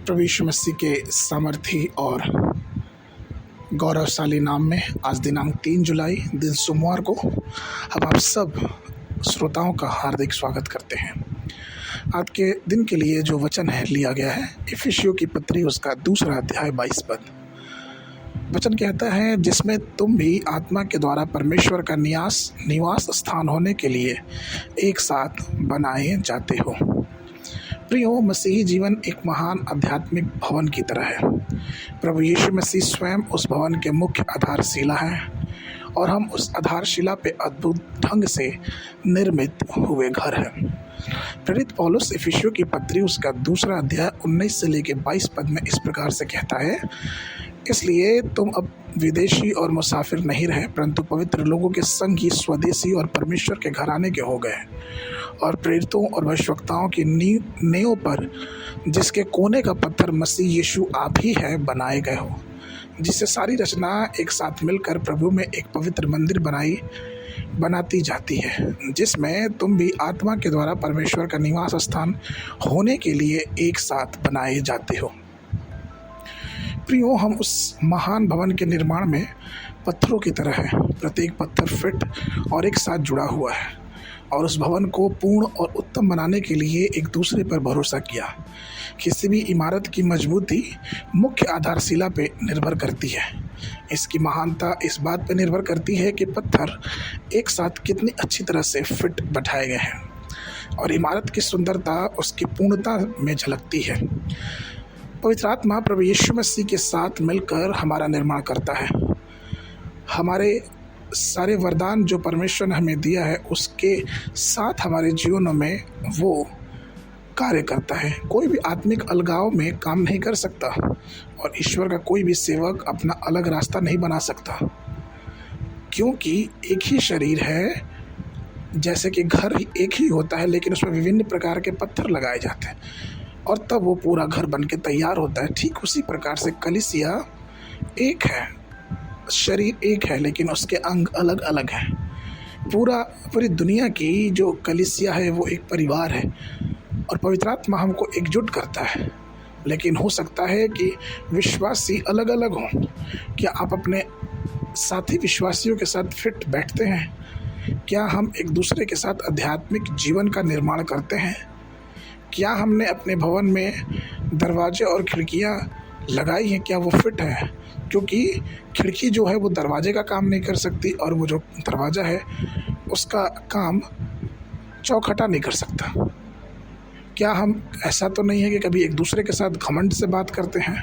प्रभु यीशु मसीह के सामर्थी और गौरवशाली नाम में आज दिनांक 3 जुलाई दिन सोमवार को हम आप सब श्रोताओं का हार्दिक स्वागत करते हैं। आज के दिन के लिए जो वचन है लिया गया है इफिसियों की पत्री उसका 2 अध्याय 22 पद। वचन कहता है, जिसमें तुम भी आत्मा के द्वारा परमेश्वर का निवास स्थान होने के लिए एक साथ बनाए जाते हो। प्रियो, मसीही जीवन एक महान आध्यात्मिक भवन की तरह है। प्रभु यीशु मसीह स्वयं उस भवन के मुख्य आधारशिला हैं और हम उस आधारशिला पे अद्भुत ढंग से निर्मित हुए घर हैं। प्रेरित पौलुस इफिसियों की पत्री उसका 2 अध्याय 19 से लेकर 22 पद में इस प्रकार से कहता है, इसलिए तुम अब विदेशी और मुसाफिर नहीं रहे, परंतु पवित्र लोगों के संग ही स्वदेशी और परमेश्वर के घराने के हो गए और प्रेरितों और भविष्यवक्ताओं की नींव पर, जिसके कोने का पत्थर मसीह यीशु आप ही है, बनाए गए हो, जिससे सारी रचना एक साथ मिलकर प्रभु में एक पवित्र मंदिर बनाती जाती है, जिसमें तुम भी आत्मा के द्वारा परमेश्वर का निवास स्थान होने के लिए एक साथ बनाए जाते हो। प्रियो, हम उस महान भवन के निर्माण में पत्थरों की तरह है। प्रत्येक पत्थर फिट और एक साथ जुड़ा हुआ है और उस भवन को पूर्ण और उत्तम बनाने के लिए एक दूसरे पर भरोसा किया। किसी भी इमारत की मजबूती मुख्य आधारशिला पे निर्भर करती है। इसकी महानता इस बात पर निर्भर करती है कि पत्थर एक साथ कितनी अच्छी तरह से फिट बैठाए गए हैं और इमारत की सुंदरता उसकी पूर्णता में झलकती है। पवित्र आत्मा प्रभु यीशु मसीह के साथ मिलकर हमारा निर्माण करता है। हमारे सारे वरदान जो परमेश्वर ने हमें दिया है उसके साथ हमारे जीवनों में वो कार्य करता है। कोई भी आत्मिक अलगाव में काम नहीं कर सकता और ईश्वर का कोई भी सेवक अपना अलग रास्ता नहीं बना सकता, क्योंकि एक ही शरीर है। जैसे कि घर एक ही होता है लेकिन उसमें विभिन्न प्रकार के पत्थर लगाए जाते हैं और तब वो पूरा घर बन के तैयार होता है। ठीक उसी प्रकार से कलीसिया एक है, शरीर एक है लेकिन उसके अंग अलग अलग हैं। पूरी दुनिया की जो कलीसिया है वो एक परिवार है और पवित्र आत्मा हमको एकजुट करता है। लेकिन हो सकता है कि विश्वासी अलग अलग हों। क्या आप अपने साथी विश्वासियों के साथ फिट बैठते हैं? क्या हम एक दूसरे के साथ आध्यात्मिक जीवन का निर्माण करते हैं? क्या हमने अपने भवन में दरवाजे और खिड़कियां लगाई हैं? क्या वो फिट है? क्योंकि खिड़की जो है वो दरवाजे का काम नहीं कर सकती और वो जो दरवाज़ा है उसका काम चौखटा नहीं कर सकता। क्या हम ऐसा तो नहीं है कि कभी एक दूसरे के साथ घमंड से बात करते हैं?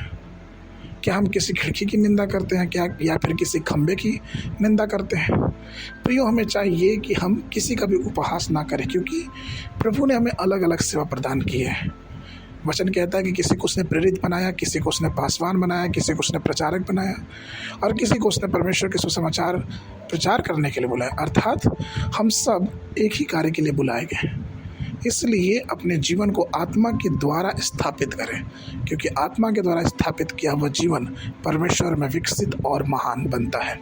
क्या हम किसी खिड़की की निंदा करते हैं क्या, या फिर किसी खंबे की निंदा करते हैं? प्रियो, हमें चाहिए कि हम किसी का भी उपहास ना करें, क्योंकि प्रभु ने हमें अलग अलग सेवा प्रदान की है। वचन कहता है कि किसी को उसने प्रेरित बनाया, किसी को उसने पासवान बनाया, किसी को उसने प्रचारक बनाया और किसी को उसने परमेश्वर के सुसमाचार प्रचार करने के लिए बुलाया। अर्थात हम सब एक ही कार्य के लिए बुलाए गए। इसलिए अपने जीवन को आत्मा के द्वारा स्थापित करें, क्योंकि आत्मा के द्वारा स्थापित किया हुआ जीवन परमेश्वर में विकसित और महान बनता है।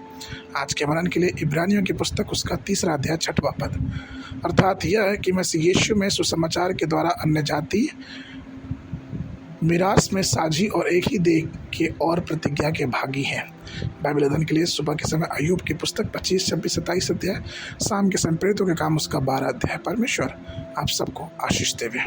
आज के मनन के लिए इब्रानियों की पुस्तक उसका 3 अध्याय 6वां पद, अर्थात यह है कि मसीह यीशु में सुसमाचार के द्वारा अन्य जाति मिरास में साझी और एक ही देह के और प्रतिज्ञा के भागी हैं। बाइबल अध्ययन के लिए सुबह के समय अय्यूब की पुस्तक 25, 26, 27 अध्याय, शाम के समय प्रेरितों के काम उसका 12 अध्याय। परमेश्वर आप सबको आशीष देवे।